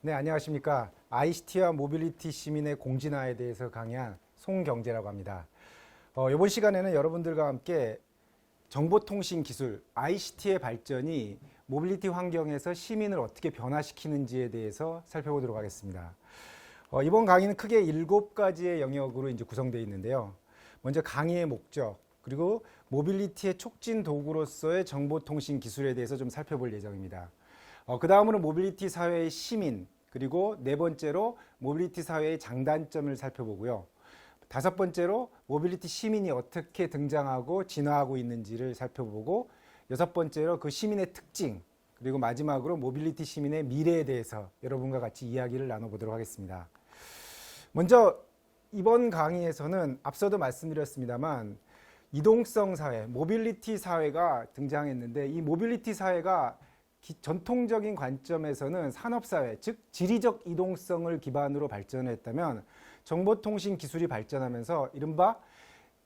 네, 안녕하십니까. ICT와 모빌리티 시민의 공진화에 대해서 강의한 송경재라고 합니다. 이번 시간에는 여러분들과 함께 정보통신 기술, ICT의 발전이 모빌리티 환경에서 시민을 어떻게 변화시키는지에 대해서 살펴보도록 하겠습니다. 이번 강의는 크게 7가지의 영역으로 이제 구성되어 있는데요. 먼저 강의의 목적, 그리고 모빌리티의 촉진 도구로서의 정보통신 기술에 대해서 좀 살펴볼 예정입니다. 그 다음으로 모빌리티 사회의 시민, 그리고 네 번째로 모빌리티 사회의 장단점을 살펴보고요. 5번째로 모빌리티 시민이 어떻게 등장하고 진화하고 있는지를 살펴보고 6번째로 그 시민의 특징, 그리고 마지막으로 모빌리티 시민의 미래에 대해서 여러분과 같이 이야기를 나눠보도록 하겠습니다. 먼저 이번 강의에서는 앞서도 말씀드렸습니다만 이동성 사회, 모빌리티 사회가 등장했는데 이 모빌리티 사회가 전통적인 관점에서는 산업사회, 즉 지리적 이동성을 기반으로 발전했다면 정보통신 기술이 발전하면서 이른바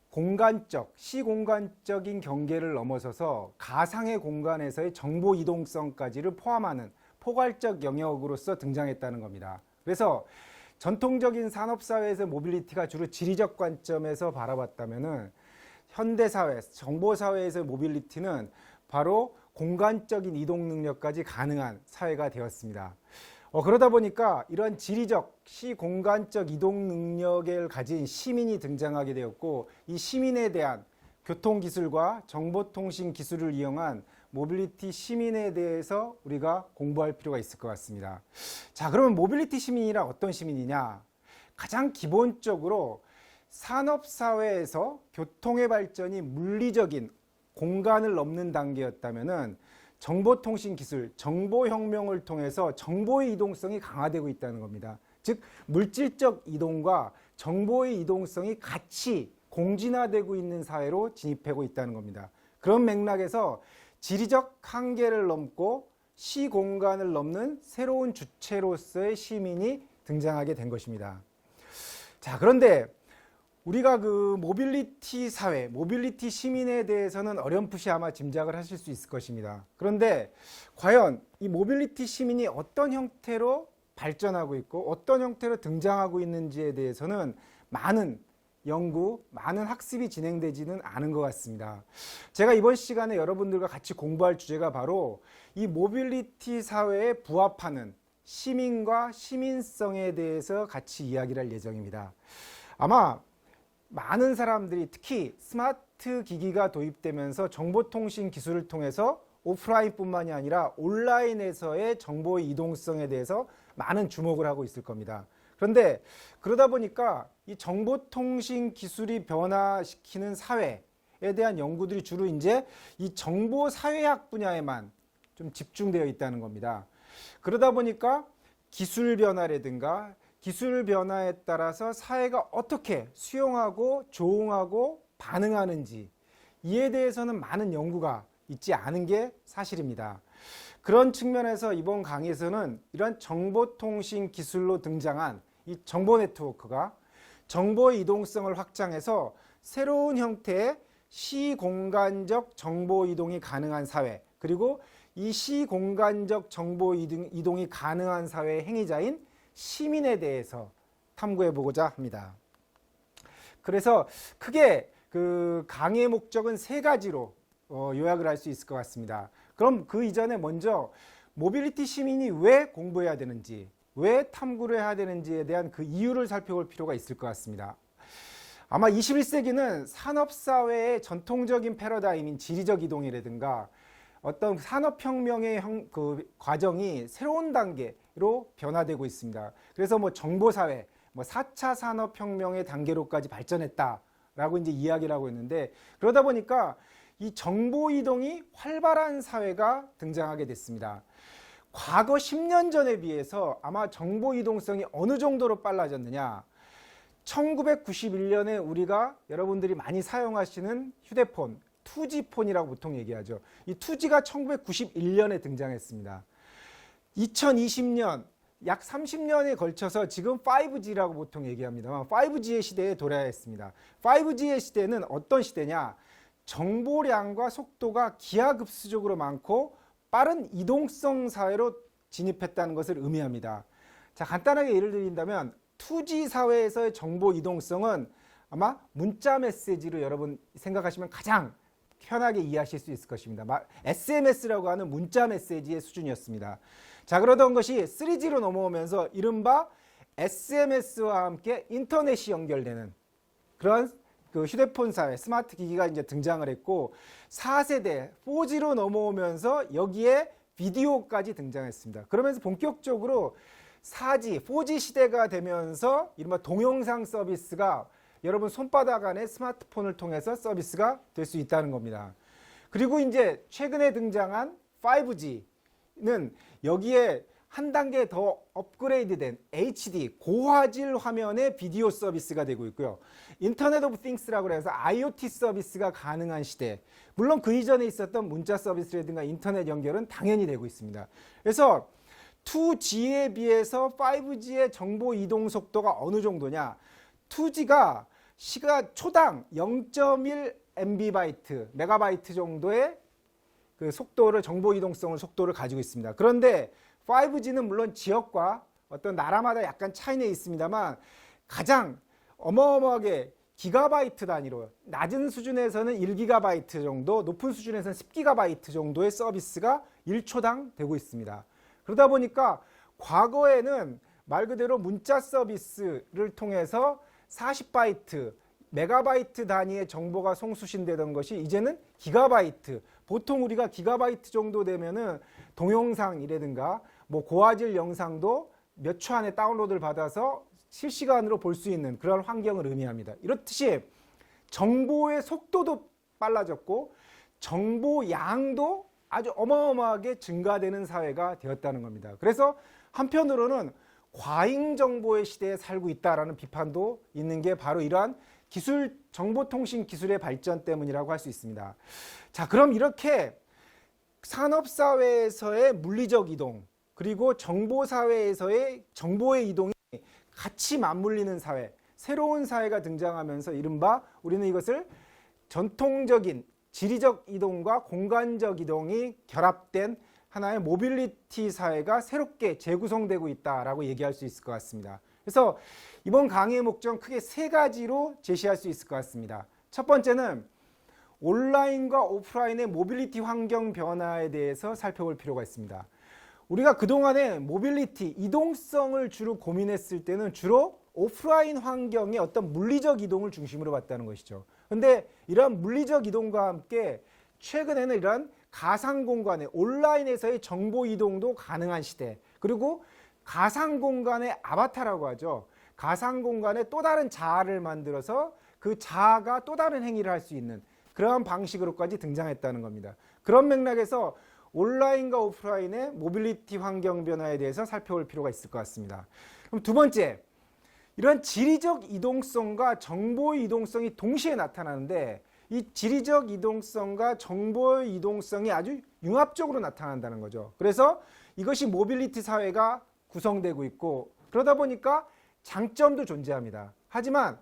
공간적, 시공간적인 경계를 넘어서서 가상의 공간에서의 정보 이동성까지를 포함하는 포괄적 영역으로서 등장했다는 겁니다. 그래서 전통적인 산업사회에서 모빌리티가 주로 지리적 관점에서 바라봤다면 현대사회, 정보사회에서의 모빌리티는 바로 공간적인 이동 능력까지 가능한 사회가 되었습니다. 그러다 보니까 이러한 지리적, 시공간적 이동 능력을 가진 시민이 등장하게 되었고 이 시민에 대한 교통기술과 정보통신 기술을 이용한 모빌리티 시민에 대해서 우리가 공부할 필요가 있을 것 같습니다. 자, 그러면 모빌리티 시민이란 어떤 시민이냐? 가장 기본적으로 산업사회에서 교통의 발전이 물리적인 공간을 넘는 단계였다면 정보통신 기술, 정보혁명을 통해서 정보의 이동성이 강화되고 있다는 겁니다. 즉 물질적 이동과 정보의 이동성이 같이 공진화되고 있는 사회로 진입하고 있다는 겁니다. 그런 맥락에서 지리적 한계를 넘고 시공간을 넘는 새로운 주체로서의 시민이 등장하게 된 것입니다. 자, 그런데 우리가 그 모빌리티 사회, 모빌리티 시민에 대해서는 어렴풋이 아마 짐작을 하실 수 있을 것입니다. 그런데 과연 이 모빌리티 시민이 어떤 형태로 발전하고 있고 어떤 형태로 등장하고 있는지에 대해서는 많은 연구, 많은 학습이 진행되지는 않은 것 같습니다. 제가 이번 시간에 여러분들과 같이 공부할 주제가 바로 이 모빌리티 사회에 부합하는 시민과 시민성에 대해서 같이 이야기를 할 예정입니다. 아마 많은 사람들이 특히 스마트 기기가 도입되면서 정보통신 기술을 통해서 오프라인뿐만이 아니라 온라인에서의 정보의 이동성에 대해서 많은 주목을 하고 있을 겁니다. 그런데 그러다 보니까 이 정보통신 기술이 변화시키는 사회에 대한 연구들이 주로 이제 이 정보사회학 분야에만 좀 집중되어 있다는 겁니다. 그러다 보니까 기술 변화라든가 기술 변화에 따라서 사회가 어떻게 수용하고 조응하고 반응하는지 이에 대해서는 많은 연구가 있지 않은 게 사실입니다. 그런 측면에서 이번 강의에서는 이런 정보통신 기술로 등장한 이 정보 네트워크가 정보의 이동성을 확장해서 새로운 형태의 시공간적 정보 이동이 가능한 사회, 그리고 이 시공간적 정보 이동이 가능한 사회의 행위자인 시민에 대해서 탐구해 보고자 합니다. 그래서 크게 그 강의의 목적은 3가지로 요약을 할 수 있을 것 같습니다. 그럼 그 이전에 먼저 모빌리티 시민이 왜 공부해야 되는지, 왜 탐구를 해야 되는지에 대한 그 이유를 살펴볼 필요가 있을 것 같습니다. 아마 21세기는 산업사회의 전통적인 패러다임인 지리적 이동이라든가 어떤 산업혁명의 그 과정이 새로운 단계로 변화되고 있습니다. 그래서 뭐 정보사회, 4차 산업혁명의 단계로까지 발전했다라고 이제 이야기를 하고 있는데, 그러다 보니까 이 정보 이동이 활발한 사회가 등장하게 됐습니다. 과거 10년 전에 비해서 아마 정보 이동성이 어느 정도로 빨라졌느냐? 1991년에 우리가 여러분들이 많이 사용하시는 휴대폰, 2G폰이라고 보통 얘기하죠. 이 2G가 1991년에 등장했습니다. 2020년, 약 30년에 걸쳐서 지금 5G라고 보통 얘기합니다만 5G의 시대에 돌아야 했습니다. 5G의 시대는 어떤 시대냐? 정보량과 속도가 기하급수적으로 많고 빠른 이동성 사회로 진입했다는 것을 의미합니다. 자, 간단하게 예를 드린다면 2G 사회에서의 정보 이동성은 아마 문자 메시지로 여러분 생각하시면 가장 편하게 이해하실 수 있을 것입니다. SMS라고 하는 문자 메시지의 수준이었습니다. 자, 그러던 것이 3G로 넘어오면서 이른바 SMS와 함께 인터넷이 연결되는 그런 그 휴대폰 사회, 스마트 기기가 이제 등장을 했고 4세대 4G로 넘어오면서 여기에 비디오까지 등장했습니다. 그러면서 본격적으로 4G, 4G 시대가 되면서 이른바 동영상 서비스가 여러분 손바닥 안에 스마트폰을 통해서 서비스가 될 수 있다는 겁니다. 그리고 이제 최근에 등장한 5G는 여기에 한 단계 더 업그레이드된 HD 고화질 화면의 비디오 서비스가 되고 있고요. 인터넷 오브 띵스라고 해서 IoT 서비스가 가능한 시대. 물론 그 이전에 있었던 문자 서비스라든가 인터넷 연결은 당연히 되고 있습니다. 그래서 2G에 비해서 5G의 정보 이동 속도가 어느 정도냐? 2G가 초당 0.1 MB, 메가바이트 정도의 그 속도를, 정보 이동성을 속도를 가지고 있습니다. 그런데 5G는 물론 지역과 어떤 나라마다 약간 차이는 있습니다만 가장 어마어마하게 기가바이트 단위로, 낮은 수준에서는 1기가바이트 정도, 높은 수준에서는 10기가바이트 정도의 서비스가 1초당 되고 있습니다. 그러다 보니까 과거에는 말 그대로 문자 서비스를 통해서 40바이트, 메가바이트 단위의 정보가 송수신되던 것이 이제는 기가바이트, 보통 우리가 기가바이트 정도 되면은 동영상이라든가 뭐 고화질 영상도 몇 초 안에 다운로드를 받아서 실시간으로 볼 수 있는 그런 환경을 의미합니다. 이렇듯이 정보의 속도도 빨라졌고 정보 양도 아주 어마어마하게 증가되는 사회가 되었다는 겁니다. 그래서 한편으로는 과잉 정보의 시대에 살고 있다라는 비판도 있는 게 바로 이러한 기술, 정보통신 기술의 발전 때문이라고 할 수 있습니다. 자, 그럼 이렇게 산업사회에서의 물리적 이동, 그리고 정보사회에서의 정보의 이동이 같이 맞물리는 사회, 새로운 사회가 등장하면서 이른바 우리는 이것을 전통적인 지리적 이동과 공간적 이동이 결합된 하나의 모빌리티 사회가 새롭게 재구성되고 있다라고 얘기할 수 있을 것 같습니다. 그래서 이번 강의의 목적은 크게 세 가지로 제시할 수 있을 것 같습니다. 첫 번째는 온라인과 오프라인의 모빌리티 환경 변화에 대해서 살펴볼 필요가 있습니다. 우리가 그동안에 모빌리티, 이동성을 주로 고민했을 때는 주로 오프라인 환경의 어떤 물리적 이동을 중심으로 봤다는 것이죠. 그런데 이러한 물리적 이동과 함께 최근에는 이러한 가상 공간의 온라인에서의 정보 이동도 가능한 시대, 그리고 가상 공간의 아바타라고 하죠. 가상 공간에 또 다른 자아를 만들어서 그 자아가 또 다른 행위를 할 수 있는 그러한 방식으로까지 등장했다는 겁니다. 그런 맥락에서 온라인과 오프라인의 모빌리티 환경 변화에 대해서 살펴볼 필요가 있을 것 같습니다. 그럼 두 번째, 이런 지리적 이동성과 정보의 이동성이 동시에 나타나는데 이 지리적 이동성과 정보의 이동성이 아주 융합적으로 나타난다는 거죠. 그래서 이것이 모빌리티 사회가 구성되고 있고 그러다 보니까 장점도 존재합니다. 하지만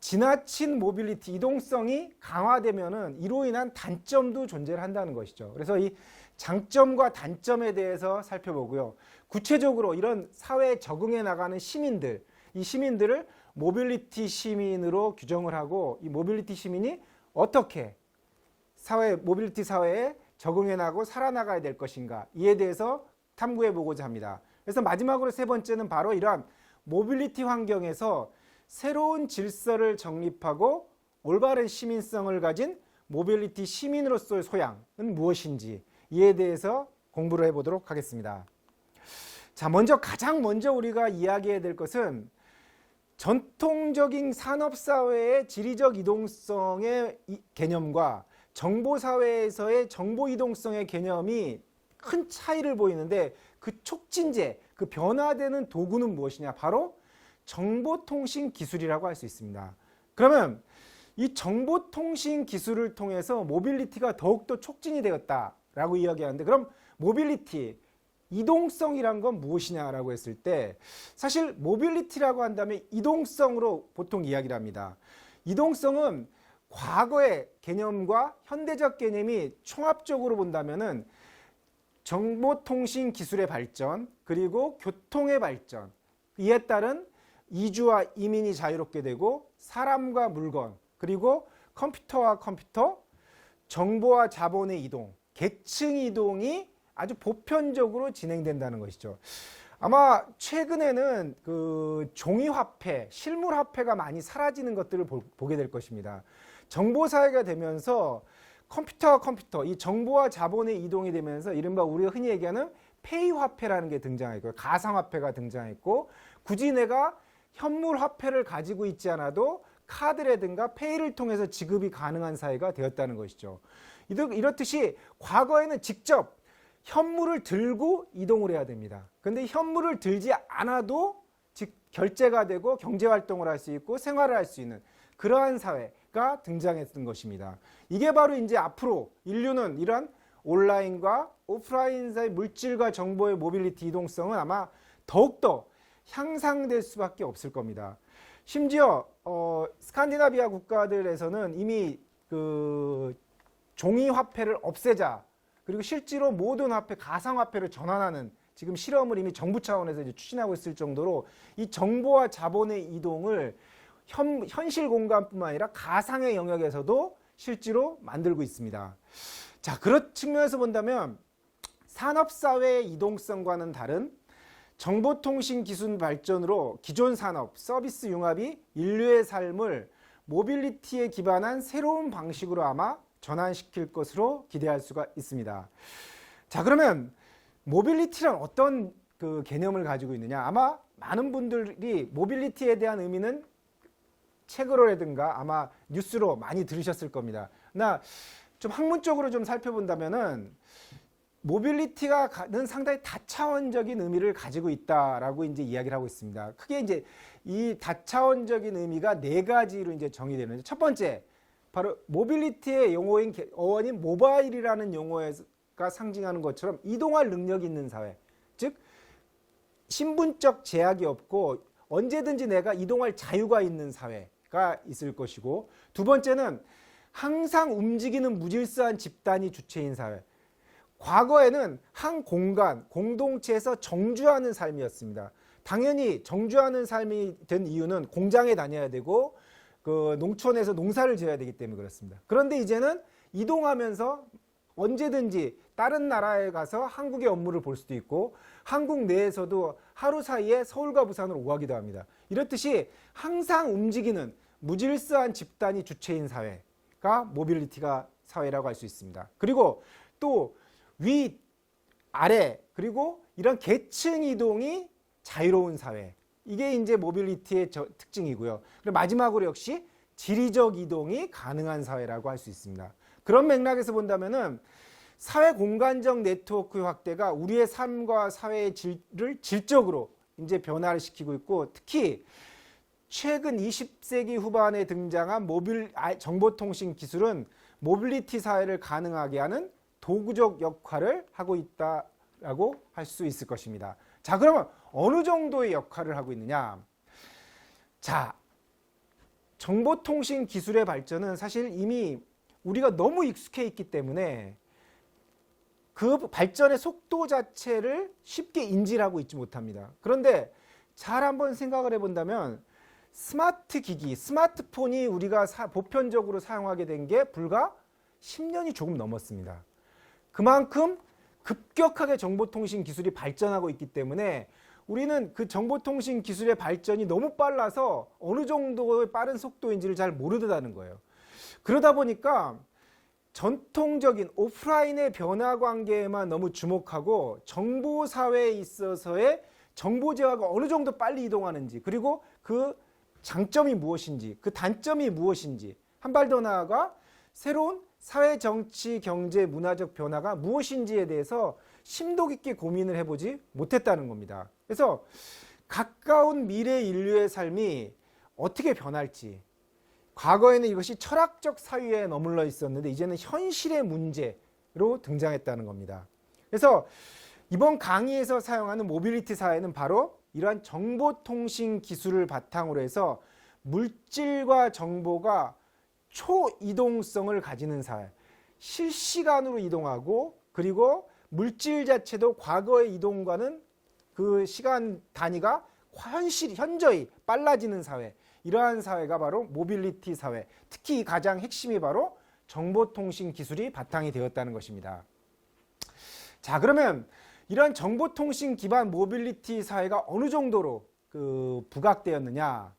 지나친 모빌리티, 이동성이 강화되면은 이로 인한 단점도 존재를 한다는 것이죠. 그래서 이 장점과 단점에 대해서 살펴보고요. 구체적으로 이런 사회에 적응해 나가는 시민들, 이 시민들을 모빌리티 시민으로 규정을 하고 이 모빌리티 시민이 어떻게 모빌리티 사회에 적응해 나가고 살아나가야 될 것인가, 이에 대해서 탐구해 보고자 합니다. 그래서 마지막으로 세 번째는 바로 이러한 모빌리티 환경에서 새로운 질서를 정립하고 올바른 시민성을 가진 모빌리티 시민으로서의 소양은 무엇인지, 이에 대해서 공부를 해보도록 하겠습니다. 자, 가장 먼저 우리가 이야기해야 될 것은 전통적인 산업사회의 지리적 이동성의 개념과 정보사회에서의 정보 이동성의 개념이 큰 차이를 보이는데 그 촉진제, 그 변화되는 도구는 무엇이냐? 바로 정보통신 기술이라고 할 수 있습니다. 그러면 이 정보통신 기술을 통해서 모빌리티가 더욱더 촉진이 되었다라고 이야기하는데, 그럼 모빌리티, 이동성이란 건 무엇이냐라고 했을 때 사실 모빌리티라고 한다면 이동성으로 보통 이야기를 합니다. 이동성은 과거의 개념과 현대적 개념이 총합적으로 본다면은 정보통신 기술의 발전, 그리고 교통의 발전, 이에 따른 이주와 이민이 자유롭게 되고 사람과 물건, 그리고 컴퓨터와 컴퓨터, 정보와 자본의 이동, 계층 이동이 아주 보편적으로 진행된다는 것이죠. 아마 최근에는 그 종이화폐, 실물화폐가 많이 사라지는 것들을 보게 될 것입니다. 정보사회가 되면서 컴퓨터와 컴퓨터, 이 정보와 자본의 이동이 되면서 이른바 우리가 흔히 얘기하는 페이화폐라는 게 등장했고요. 가상화폐가 등장했고, 굳이 내가 현물화폐를 가지고 있지 않아도 카드라든가 페이를 통해서 지급이 가능한 사회가 되었다는 것이죠. 이렇듯이 과거에는 직접 현물을 들고 이동을 해야 됩니다. 그런데 현물을 들지 않아도 즉 결제가 되고 경제활동을 할 수 있고 생활을 할 수 있는 그러한 사회가 등장했던 것입니다. 이게 바로 이제 앞으로 인류는 이런 온라인과 오프라인 사이 물질과 정보의 모빌리티 이동성은 아마 더욱더 향상될 수밖에 없을 겁니다. 심지어 스칸디나비아 국가들에서는 이미 그 종이 화폐를 없애자, 그리고 실제로 모든 화폐, 가상화폐를 전환하는 지금 실험을 이미 정부 차원에서 이제 추진하고 있을 정도로 이 정보와 자본의 이동을 현실 공간뿐만 아니라 가상의 영역에서도 실제로 만들고 있습니다. 자, 그런 측면에서 본다면 산업사회의 이동성과는 다른 정보통신 기술 발전으로 기존 산업, 서비스 융합이 인류의 삶을 모빌리티에 기반한 새로운 방식으로 아마 전환시킬 것으로 기대할 수가 있습니다. 자, 그러면 모빌리티란 어떤 그 개념을 가지고 있느냐? 아마 많은 분들이 모빌리티에 대한 의미는 책으로라든가 아마 뉴스로 많이 들으셨을 겁니다. 그러나 좀 학문적으로 좀 살펴본다면은 모빌리티가는 상당히 다차원적인 의미를 가지고 있다라고 이제 이야기를 하고 있습니다. 크게 이제 이 다차원적인 의미가 네 가지로 이제 정의되는데, 첫 번째 바로 모빌리티의 용어인 어원인 모바일이라는 용어가 상징하는 것처럼 이동할 능력이 있는 사회, 즉 신분적 제약이 없고 언제든지 내가 이동할 자유가 있는 사회가 있을 것이고, 두 번째는 항상 움직이는 무질서한 집단이 주체인 사회. 과거에는 한 공간, 공동체에서 정주하는 삶이었습니다. 당연히 정주하는 삶이 된 이유는 공장에 다녀야 되고 그 농촌에서 농사를 지어야 되기 때문에 그렇습니다. 그런데 이제는 이동하면서 언제든지 다른 나라에 가서 한국의 업무를 볼 수도 있고 한국 내에서도 하루 사이에 서울과 부산으로 오가기도 합니다. 이렇듯이 항상 움직이는 무질서한 집단이 주체인 사회가 모빌리티가 사회라고 할 수 있습니다. 그리고 또 위, 아래, 그리고 이런 계층 이동이 자유로운 사회. 이게 이제 모빌리티의 특징이고요. 그리고 마지막으로 역시 지리적 이동이 가능한 사회라고 할 수 있습니다. 그런 맥락에서 본다면은 사회 공간적 네트워크 확대가 우리의 삶과 사회의 질을 질적으로 이제 변화를 시키고 있고, 특히 최근 20세기 후반에 등장한 정보통신 기술은 모빌리티 사회를 가능하게 하는 도구적 역할을 하고 있다라고 할 수 있을 것입니다. 자, 그러면 어느 정도의 역할을 하고 있느냐? 자, 정보통신 기술의 발전은 사실 이미 우리가 너무 익숙해 있기 때문에 그 발전의 속도 자체를 쉽게 인지를 하고 있지 못합니다. 그런데 잘 한번 생각을 해본다면 스마트 기기, 스마트폰이 우리가 보편적으로 사용하게 된 게 불과 10년이 조금 넘었습니다. 그만큼 급격하게 정보통신 기술이 발전하고 있기 때문에 우리는 그 정보통신 기술의 발전이 너무 빨라서 어느 정도의 빠른 속도인지를 잘 모르다는 거예요. 그러다 보니까 전통적인 오프라인의 변화 관계에만 너무 주목하고 정보사회에 있어서의 정보 제어가 어느 정도 빨리 이동하는지, 그리고 그 장점이 무엇인지, 그 단점이 무엇인지, 한 발 더 나아가 새로운 사회, 정치, 경제, 문화적 변화가 무엇인지에 대해서 심도 깊게 고민을 해보지 못했다는 겁니다. 그래서 가까운 미래 인류의 삶이 어떻게 변할지, 과거에는 이것이 철학적 사유에 머물러 있었는데 이제는 현실의 문제로 등장했다는 겁니다. 그래서 이번 강의에서 사용하는 모빌리티 사회는 바로 이러한 정보통신 기술을 바탕으로 해서 물질과 정보가 초이동성을 가지는 사회, 실시간으로 이동하고, 그리고 물질 자체도 과거의 이동과는 그 시간 단위가 현저히 빨라지는 사회, 이러한 사회가 바로 모빌리티 사회, 특히 가장 핵심이 바로 정보통신 기술이 바탕이 되었다는 것입니다. 자, 그러면 이러한 정보통신 기반 모빌리티 사회가 어느 정도로 부각되었느냐?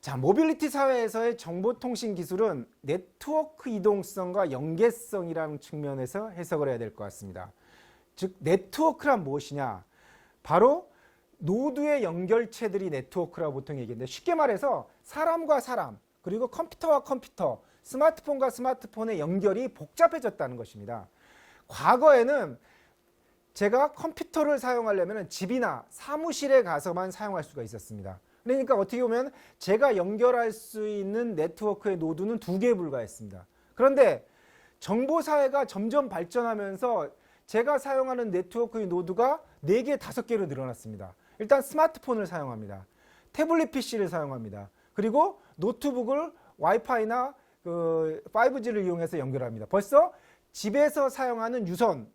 자, 모빌리티 사회에서의 정보통신 기술은 네트워크 이동성과 연계성이라는 측면에서 해석을 해야 될 것 같습니다. 즉, 네트워크란 무엇이냐? 바로 노드의 연결체들이 네트워크라고 보통 얘기하는데, 쉽게 말해서 사람과 사람, 그리고 컴퓨터와 컴퓨터, 스마트폰과 스마트폰의 연결이 복잡해졌다는 것입니다. 과거에는 제가 컴퓨터를 사용하려면 집이나 사무실에 가서만 사용할 수가 있었습니다. 그러니까 어떻게 보면 제가 연결할 수 있는 네트워크의 노드는 2개에 불과했습니다. 그런데 정보사회가 점점 발전하면서 제가 사용하는 네트워크의 노드가 4개, 5개로 늘어났습니다. 일단 스마트폰을 사용합니다. 태블릿 PC를 사용합니다. 그리고 노트북을 와이파이나 5G를 이용해서 연결합니다. 벌써 집에서 사용하는 유선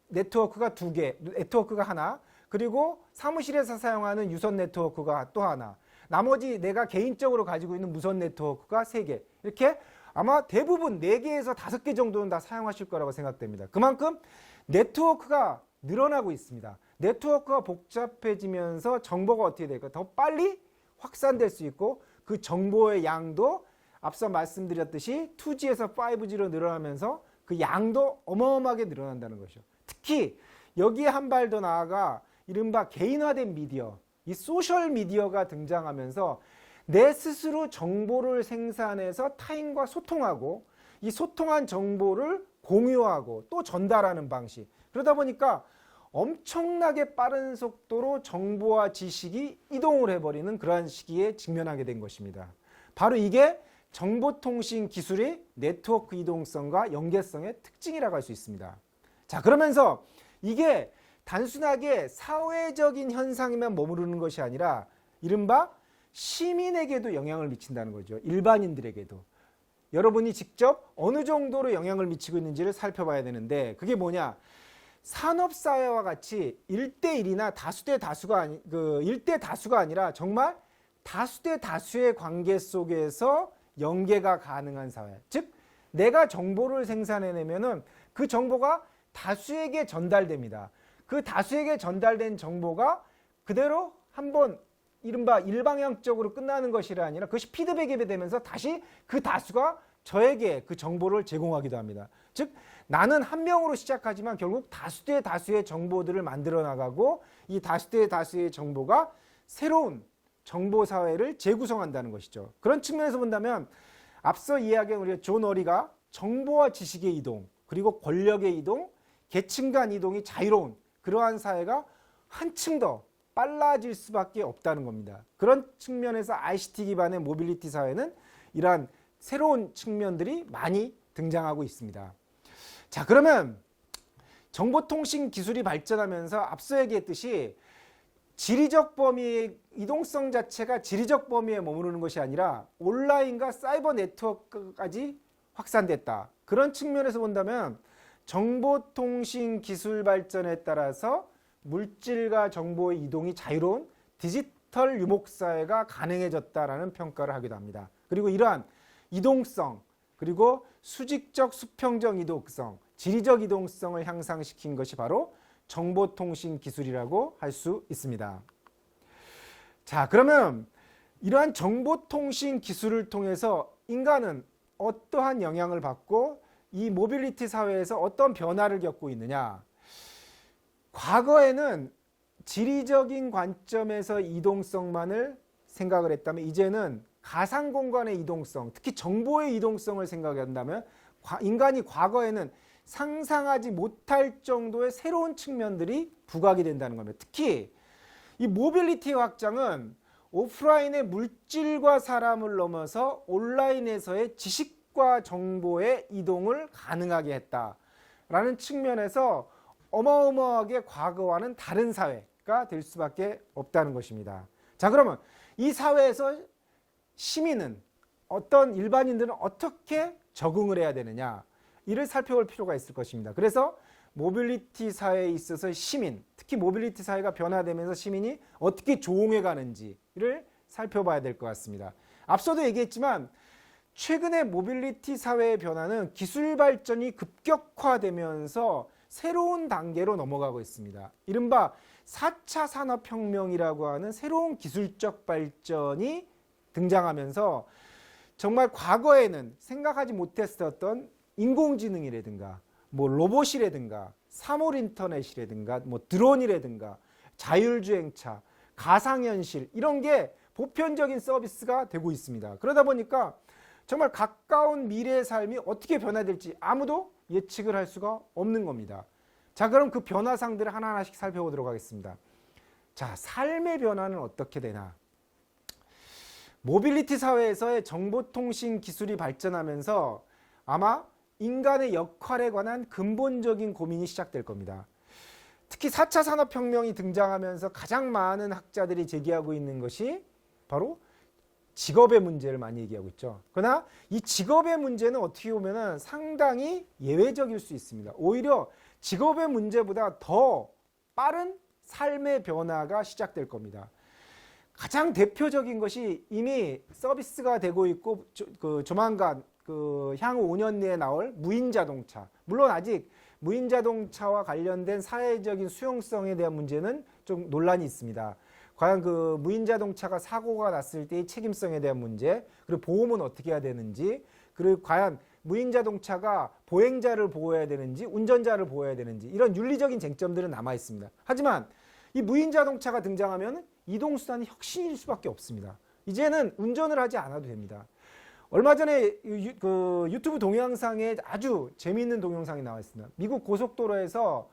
네트워크가 2개, 네트워크가 하나, 그리고 사무실에서 사용하는 유선 네트워크가 또 하나, 나머지 내가 개인적으로 가지고 있는 무선 네트워크가 3개, 이렇게 아마 대부분 4개에서 5개 정도는 다 사용하실 거라고 생각됩니다. 그만큼 네트워크가 늘어나고 있습니다. 네트워크가 복잡해지면서 정보가 어떻게 될까? 더 빨리 확산될 수 있고, 그 정보의 양도 앞서 말씀드렸듯이 2G에서 5G로 늘어나면서 그 양도 어마어마하게 늘어난다는 것이죠. 특히 여기에 한 발 더 나아가 이른바 개인화된 미디어, 이 소셜 미디어가 등장하면서 내 스스로 정보를 생산해서 타인과 소통하고, 이 소통한 정보를 공유하고 또 전달하는 방식, 그러다 보니까 엄청나게 빠른 속도로 정보와 지식이 이동을 해버리는 그러한 시기에 직면하게 된 것입니다. 바로 이게 정보통신 기술의 네트워크 이동성과 연계성의 특징이라고 할 수 있습니다. 자, 그러면서 이게 단순하게 사회적인 현상에만 머무르는 것이 아니라 이른바 시민에게도 영향을 미친다는 거죠. 일반인들에게도. 여러분이 직접 어느 정도로 영향을 미치고 있는지를 살펴봐야 되는데, 그게 뭐냐? 산업사회와 같이 1대1이나 다수대 다수가 1대 다수가 아니라 정말 다수대 다수의 관계 속에서 연계가 가능한 사회. 즉, 내가 정보를 생산해내면은 그 정보가 다수에게 전달됩니다. 그 다수에게 전달된 정보가 그대로 한번 이른바 일방향적으로 끝나는 것이 아니라 그것이 피드백이 되면서 다시 그 다수가 저에게 그 정보를 제공하기도 합니다. 즉, 나는 한 명으로 시작하지만 결국 다수대 다수의 정보들을 만들어 나가고, 이 다수대 다수의 정보가 새로운 정보사회를 재구성한다는 것이죠. 그런 측면에서 본다면 앞서 이야기한 우리 존 어리가 정보와 지식의 이동, 그리고 권력의 이동, 계층 간 이동이 자유로운 그러한 사회가 한층 더 빨라질 수밖에 없다는 겁니다. 그런 측면에서 ICT 기반의 모빌리티 사회는 이러한 새로운 측면들이 많이 등장하고 있습니다. 자, 그러면 정보통신 기술이 발전하면서 앞서 얘기했듯이 지리적 범위의 이동성 자체가 지리적 범위에 머무르는 것이 아니라 온라인과 사이버 네트워크까지 확산됐다. 그런 측면에서 본다면 정보통신 기술 발전에 따라서 물질과 정보의 이동이 자유로운 디지털 유목사회가 가능해졌다라는 평가를 하기도 합니다. 그리고 이러한 이동성, 그리고 수직적 수평적 이동성, 지리적 이동성을 향상시킨 것이 바로 정보통신 기술이라고 할 수 있습니다. 자, 그러면 이러한 정보통신 기술을 통해서 인간은 어떠한 영향을 받고 이 모빌리티 사회에서 어떤 변화를 겪고 있느냐? 과거에는 지리적인 관점에서 이동성만을 생각을 했다면 이제는 가상 공간의 이동성, 특히 정보의 이동성을 생각한다면 인간이 과거에는 상상하지 못할 정도의 새로운 측면들이 부각이 된다는 겁니다. 특히 이 모빌리티의 확장은 오프라인의 물질과 사람을 넘어서 온라인에서의 지식과 정보의 이동을 가능하게 했다라는 측면에서 어마어마하게 과거와는 다른 사회가 될 수밖에 없다는 것입니다. 자, 그러면 이 사회에서 시민은, 어떤 일반인들은 어떻게 적응을 해야 되느냐, 이를 살펴볼 필요가 있을 것입니다. 그래서 모빌리티 사회에 있어서 시민, 특히 모빌리티 사회가 변화되면서 시민이 어떻게 조응해 가는지를 살펴봐야 될 것 같습니다. 앞서도 얘기했지만 최근에 모빌리티 사회의 변화는 기술 발전이 급격화되면서 새로운 단계로 넘어가고 있습니다. 이른바 4차 산업혁명이라고 하는 새로운 기술적 발전이 등장하면서 정말 과거에는 생각하지 못했었던 인공지능이라든가 뭐 로봇이라든가 사물 인터넷이라든가 뭐 드론이라든가 자율주행차, 가상현실 이런 게 보편적인 서비스가 되고 있습니다. 그러다 보니까 정말 가까운 미래의 삶이 어떻게 변화될지 아무도 예측을 할 수가 없는 겁니다. 자, 그럼 그 변화상들을 하나하나씩 살펴보도록 하겠습니다. 자, 삶의 변화는 어떻게 되나? 모빌리티 사회에서의 정보통신 기술이 발전하면서 아마 인간의 역할에 관한 근본적인 고민이 시작될 겁니다. 특히 4차 산업혁명이 등장하면서 가장 많은 학자들이 제기하고 있는 것이 바로 직업의 문제를 많이 얘기하고 있죠. 그러나 이 직업의 문제는 어떻게 보면 상당히 예외적일 수 있습니다. 오히려 직업의 문제보다 더 빠른 삶의 변화가 시작될 겁니다. 가장 대표적인 것이 이미 서비스가 되고 있고 조만간 향후 5년 내에 나올 무인자동차. 물론 아직 무인자동차와 관련된 사회적인 수용성에 대한 문제는 좀 논란이 있습니다. 과연 그 무인자동차가 사고가 났을 때의 책임성에 대한 문제, 그리고 보험은 어떻게 해야 되는지, 그리고 과연 무인자동차가 보행자를 보호해야 되는지 운전자를 보호해야 되는지 이런 윤리적인 쟁점들은 남아 있습니다. 하지만 이 무인자동차가 등장하면 이동수단이 혁신일 수밖에 없습니다. 이제는 운전을 하지 않아도 됩니다. 얼마 전에 유튜브 동영상에 아주 재미있는 동영상이 나와 있습니다. 미국 고속도로에서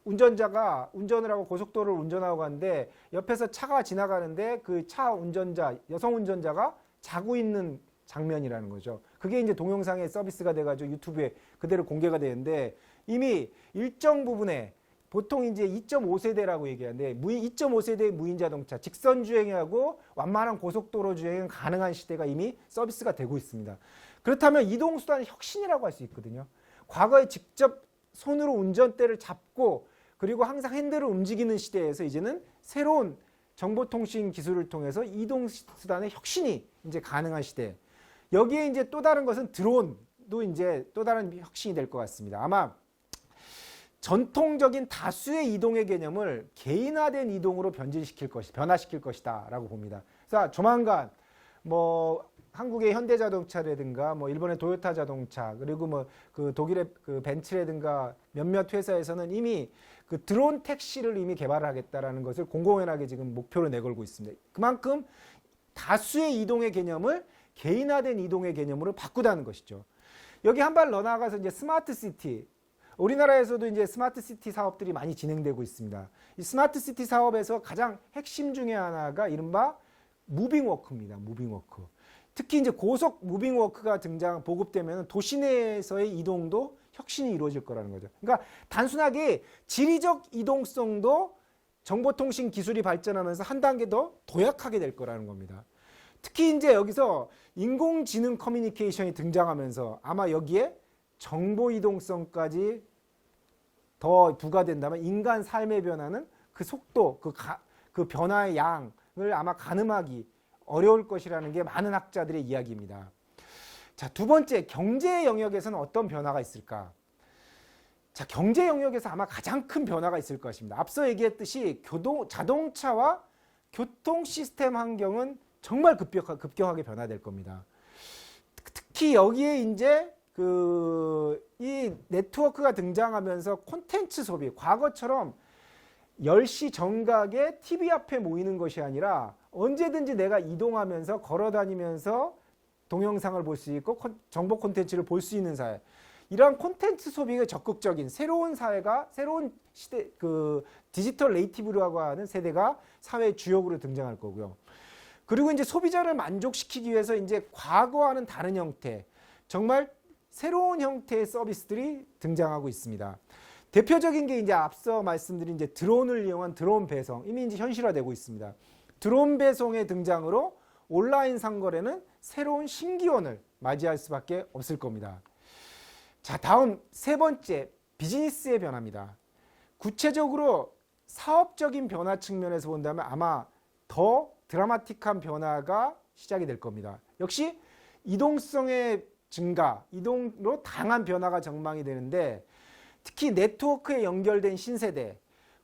운전자가 운전을 하고 고속도로를 운전하고 가는데 옆에서 차가 지나가는데 그 차 운전자, 여성 운전자가 자고 있는 장면이라는 거죠. 그게 이제 동영상의 서비스가 돼가지고 유튜브에 그대로 공개가 되는데 이미 일정 부분에 보통 이제 2.5세대라고 얘기하는데 2.5세대의 무인자동차, 직선 주행하고 완만한 고속도로 주행은 가능한 시대가 이미 서비스가 되고 있습니다. 그렇다면 이동수단의 혁신이라고 할 수 있거든요. 과거에 직접 손으로 운전대를 잡고 그리고 항상 핸들을 움직이는 시대에서 이제는 새로운 정보통신 기술을 통해서 이동수단의 혁신이 이제 가능한 시대. 여기에 이제 또 다른 것은 드론도 이제 또 다른 혁신이 될 것 같습니다. 아마 전통적인 다수의 이동의 개념을 개인화된 이동으로 변화시킬 것이다라고 봅니다. 그래서 조만간 뭐 한국의 현대자동차라든가 뭐 일본의 도요타 자동차 그리고 뭐 그 독일의 그 벤츠라든가 몇몇 회사에서는 이미 그 드론 택시를 이미 개발을 하겠다라는 것을 공공연하게 지금 목표로 내걸고 있습니다. 그만큼 다수의 이동의 개념을 개인화된 이동의 개념으로 바꾸다는 것이죠. 여기 한 발 더 나아가서 이제 스마트 시티. 우리나라에서도 이제 스마트 시티 사업들이 많이 진행되고 있습니다. 이 스마트 시티 사업에서 가장 핵심 중에 하나가 이른바 무빙워크입니다. 무빙워크. 특히 이제 고속 무빙워크가 보급되면 도시 내에서의 이동도 혁신이 이루어질 거라는 거죠. 그러니까 단순하게 지리적 이동성도 정보통신 기술이 발전하면서 한 단계 더 도약하게 될 거라는 겁니다. 특히 이제 여기서 인공지능 커뮤니케이션이 등장하면서 아마 여기에 정보 이동성까지 더 부과된다면 인간 삶의 변화는 그 속도, 그 변화의 양을 아마 가늠하기 어려울 것이라는 게 많은 학자들의 이야기입니다. 자, 두 번째, 경제 영역에서는 어떤 변화가 있을까? 자, 경제 영역에서 아마 가장 큰 변화가 있을 것입니다. 앞서 얘기했듯이 자동차와 교통 시스템 환경은 정말 급격하게 변화될 겁니다. 특히 여기에 이제 이 네트워크가 등장하면서 콘텐츠 소비, 과거처럼 10시 정각에 TV 앞에 모이는 것이 아니라 언제든지 내가 이동하면서 걸어다니면서 동영상을 볼 수 있고 정보 콘텐츠를 볼 수 있는 사회. 이러한 콘텐츠 소비가 적극적인 새로운 사회가, 새로운 시대, 디지털 네이티브라고 하는 세대가 사회의 주역으로 등장할 거고요. 그리고 이제 소비자를 만족시키기 위해서 이제 과거와는 다른 형태, 정말 새로운 형태의 서비스들이 등장하고 있습니다. 대표적인 게 이제 앞서 말씀드린 이제 드론을 이용한 드론 배송, 이미 이제 현실화되고 있습니다. 드론 배송의 등장으로 온라인 상거래는 새로운 신기원을 맞이할 수밖에 없을 겁니다. 자, 다음 세 번째, 비즈니스의 변화입니다. 구체적으로 사업적인 변화 측면에서 본다면 아마 더 드라마틱한 변화가 시작이 될 겁니다. 역시 이동성의 증가, 이동으로 다양한 변화가 전망이 되는데, 특히 네트워크에 연결된 신세대,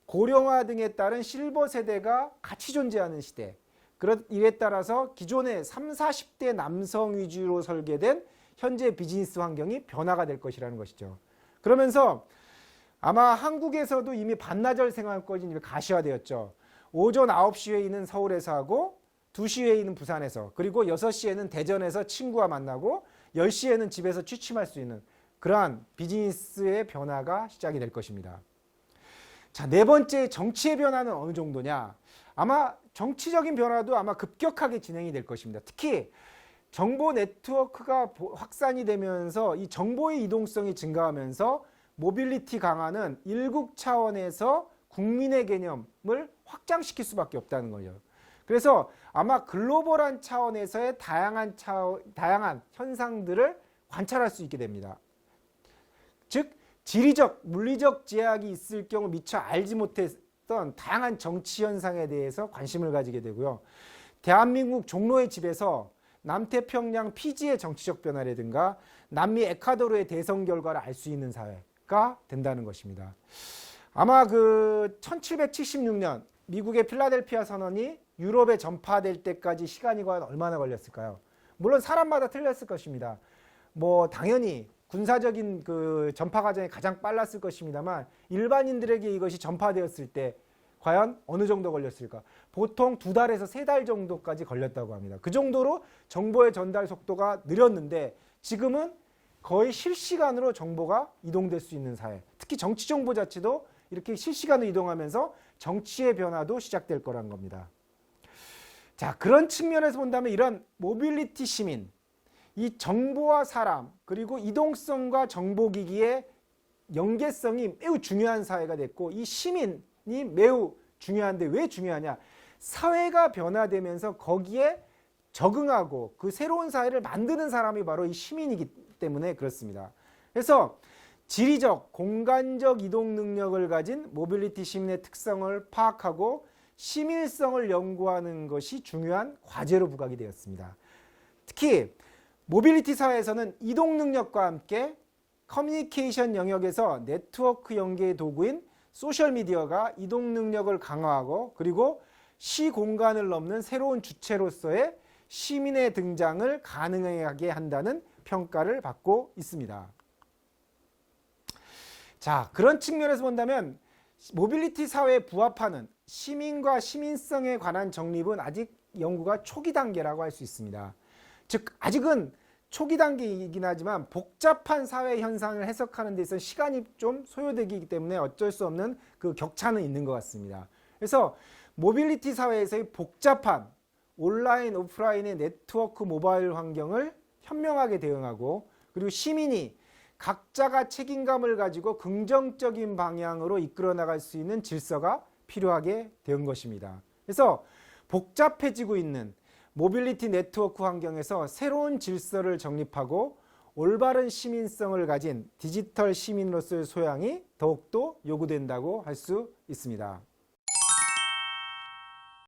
고령화 등에 따른 실버 세대가 같이 존재하는 시대, 이에 따라서 기존의 30, 40대 남성 위주로 설계된 현재 비즈니스 환경이 변화가 될 것이라는 것이죠. 그러면서 아마 한국에서도 이미 반나절 생활권이 가시화되었죠. 오전 9시 회의는 서울에서 하고 2시 회의는 부산에서, 그리고 6시에는 대전에서 친구와 만나고 10시에는 집에서 취침할 수 있는 그러한 비즈니스의 변화가 시작이 될 것입니다. 자, 네 번째, 정치의 변화는 어느 정도냐? 아마 정치적인 변화도 아마 급격하게 진행이 될 것입니다. 특히 정보 네트워크가 확산이 되면서 이 정보의 이동성이 증가하면서 모빌리티 강화는 일국 차원에서 국민의 개념을 확장시킬 수밖에 없다는 거예요. 그래서 아마 글로벌한 차원에서의 다양한 현상들을 관찰할 수 있게 됩니다. 즉 지리적, 물리적 제약이 있을 경우 미처 알지 못했던 다양한 정치 현상에 대해서 관심을 가지게 되고요. 대한민국 종로의 집에서 남태평양 피지의 정치적 변화라든가 남미 에콰도르의 대선 결과를 알 수 있는 사회가 된다는 것입니다. 아마 1776년 미국의 필라델피아 선언이 유럽에 전파될 때까지 시간이 과연 얼마나 걸렸을까요? 물론 사람마다 틀렸을 것입니다. 당연히 군사적인 전파 과정이 가장 빨랐을 것입니다만 일반인들에게 이것이 전파되었을 때 과연 어느 정도 걸렸을까? 보통 2달에서 3달 정도까지 걸렸다고 합니다. 그 정도로 정보의 전달 속도가 느렸는데 지금은 거의 실시간으로 정보가 이동될 수 있는 사회. 특히 정치 정보 자체도 이렇게 실시간으로 이동하면서 정치의 변화도 시작될 거란 겁니다. 자, 그런 측면에서 본다면 이런 모빌리티 시민, 이 정보와 사람, 그리고 이동성과 정보기기의 연계성이 매우 중요한 사회가 됐고, 이 시민이 매우 중요한데 왜 중요하냐? 사회가 변화되면서 거기에 적응하고 그 새로운 사회를 만드는 사람이 바로 이 시민이기 때문에 그렇습니다. 그래서 지리적, 공간적 이동 능력을 가진 모빌리티 시민의 특성을 파악하고 시민성을 연구하는 것이 중요한 과제로 부각이 되었습니다. 특히 모빌리티 사회에서는 이동 능력과 함께 커뮤니케이션 영역에서 네트워크 연계의 도구인 소셜미디어가 이동 능력을 강화하고 그리고 시공간을 넘는 새로운 주체로서의 시민의 등장을 가능하게 한다는 평가를 받고 있습니다. 자, 그런 측면에서 본다면 모빌리티 사회에 부합하는 시민과 시민성에 관한 정립은 아직 연구가 초기 단계라고 할 수 있습니다. 즉 아직은 초기 단계이긴 하지만 복잡한 사회 현상을 해석하는 데 있어서 시간이 좀 소요되기 때문에 어쩔 수 없는 그 격차는 있는 것 같습니다. 그래서 모빌리티 사회에서의 복잡한 온라인, 오프라인의 네트워크 모바일 환경을 현명하게 대응하고 그리고 시민이 각자가 책임감을 가지고 긍정적인 방향으로 이끌어 나갈 수 있는 질서가 필요하게 된 것입니다. 그래서 복잡해지고 있는 모빌리티 네트워크 환경에서 새로운 질서를 정립하고 올바른 시민성을 가진 디지털 시민으로서의 소양이 더욱더 요구된다고 할 수 있습니다.